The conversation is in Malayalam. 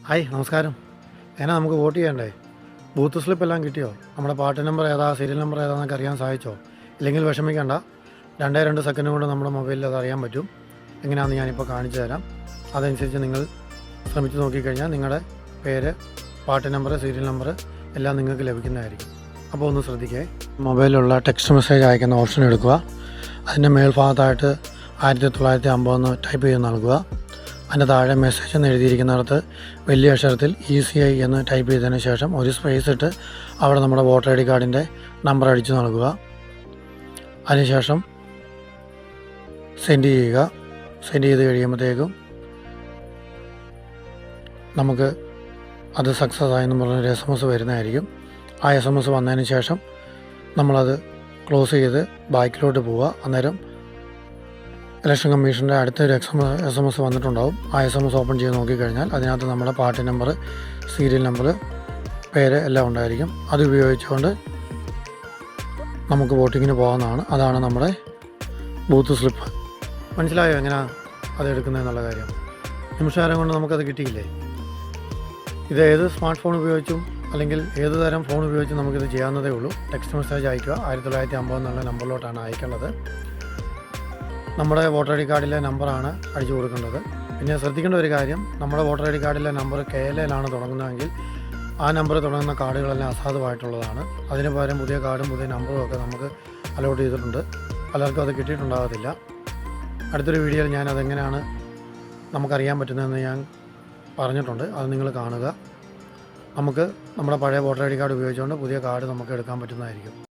ഹായ് നമസ്കാരം. നമുക്ക് വോട്ട് ചെയ്യണ്ടേ? ബൂത്ത് സ്ലിപ്പ് എല്ലാം കിട്ടിയോ? നമ്മുടെ പാർട്ടി നമ്പർ ഏതാ, സീരിയൽ നമ്പർ ഏതാണെന്നൊക്കെ അറിയാൻ സാധിച്ചോ? ഇല്ലെങ്കിൽ വിഷമിക്കേണ്ട, 2 സെക്കൻഡ് കൊണ്ട് നമ്മുടെ മൊബൈലിൽ അത് അറിയാൻ പറ്റും. എങ്ങനെയാണെന്ന് ഞാനിപ്പോൾ കാണിച്ചു തരാം. അതനുസരിച്ച് നിങ്ങൾ ശ്രമിച്ച് നോക്കിക്കഴിഞ്ഞാൽ നിങ്ങളുടെ പേര്, പാർട്ടി നമ്പർ, സീരിയൽ നമ്പർ എല്ലാം നിങ്ങൾക്ക് ലഭിക്കുന്നതായിരിക്കും. അപ്പോൾ ഒന്ന് ശ്രദ്ധിക്കേ. മൊബൈലിലുള്ള ടെക്സ്റ്റ് മെസ്സേജ് അയക്കുന്ന ഓപ്ഷൻ എടുക്കുക. അതിൻ്റെ മേൽഭാഗത്തായിട്ട് 1950 ടൈപ്പ് ചെയ്ത് നൽകുക. അതിൻ്റെ താഴെ മെസ്സേജ് എന്ന് എഴുതിയിരിക്കുന്നിടത്ത് വലിയ അക്ഷരത്തിൽ ECI എന്ന് ടൈപ്പ് ചെയ്തതിന് ശേഷം ഒരു സ്പേസ് ഇട്ട് അവിടെ നമ്മുടെ വോട്ടർ ID കാർഡിൻ്റെ നമ്പർ അടിച്ചു നൽകുക. അതിനുശേഷം സെൻഡ് ചെയ്യുക. സെൻഡ് ചെയ്ത് കഴിയുമ്പോഴത്തേക്കും നമുക്ക് അത് സക്സസ് ആയെന്ന് പറഞ്ഞൊരു SMS വരുന്നതായിരിക്കും. ആ SMS വന്നതിന് ശേഷം നമ്മളത് ക്ലോസ് ചെയ്ത് ബാക്കിലോട്ട് പോവുക. അന്നേരം ഇലക്ഷൻ കമ്മീഷൻ്റെ അടുത്തൊരു SMS വന്നിട്ടുണ്ടാവും. ആ SMS ഓപ്പൺ ചെയ്ത് നോക്കിക്കഴിഞ്ഞാൽ അതിനകത്ത് നമ്മുടെ പാർട്ടി നമ്പർ, സീരിയൽ നമ്പർ, പേര് എല്ലാം ഉണ്ടായിരിക്കും. അത് ഉപയോഗിച്ചുകൊണ്ട് നമുക്ക് വോട്ടിങ്ങിന് പോകാവുന്നതാണ്. അതാണ് നമ്മുടെ ബൂത്ത് സ്ലിപ്പ്. മനസ്സിലായോ എങ്ങനെയാണ് അത് എടുക്കുന്നതെന്നുള്ള കാര്യം? നിമിഷാരം കൊണ്ട് നമുക്കത് കിട്ടിയില്ലേ? ഇത് ഏത് സ്മാർട്ട് ഫോൺ ഉപയോഗിച്ചും അല്ലെങ്കിൽ ഏത് തരം ഫോൺ ഉപയോഗിച്ചും നമുക്കിത് ചെയ്യാവുന്നതേ ഉള്ളൂ. ടെക്സ്റ്റ് മെസ്സേജ് അയക്കുക. 1950 എന്നുള്ള നമ്പറിലോട്ടാണ് അയക്കേണ്ടത്. നമ്മുടെ വോട്ടർ ID കാർഡിലെ നമ്പറാണ് അടിച്ചു കൊടുക്കേണ്ടത്. പിന്നെ ശ്രദ്ധിക്കേണ്ട ഒരു കാര്യം, നമ്മുടെ വോട്ടർ ID കാർഡിലെ നമ്പർ KLയിലാണ് തുടങ്ങുന്നതെങ്കിൽ ആ നമ്പർ തുടങ്ങുന്ന കാർഡുകളെല്ലാം അസാധുവായിട്ടുള്ളതാണ്. അതിന് പകരം പുതിയ കാർഡും പുതിയ നമ്പറും ഒക്കെ നമുക്ക് അലോട്ട് ചെയ്തിട്ടുണ്ട്. പലർക്കും അത് കിട്ടിയിട്ടുണ്ടാകത്തില്ല. അടുത്തൊരു വീഡിയോയിൽ ഞാൻ അതെങ്ങനെയാണ് നമുക്കറിയാൻ പറ്റുന്നതെന്ന് ഞാൻ പറഞ്ഞിട്ടുണ്ട്. അത് നിങ്ങൾ കാണുക. നമുക്ക് നമ്മുടെ പഴയ വോട്ടർ ID കാർഡ് ഉപയോഗിച്ചുകൊണ്ട് പുതിയ കാർഡ് നമുക്ക് എടുക്കാൻ പറ്റുന്നതായിരിക്കും.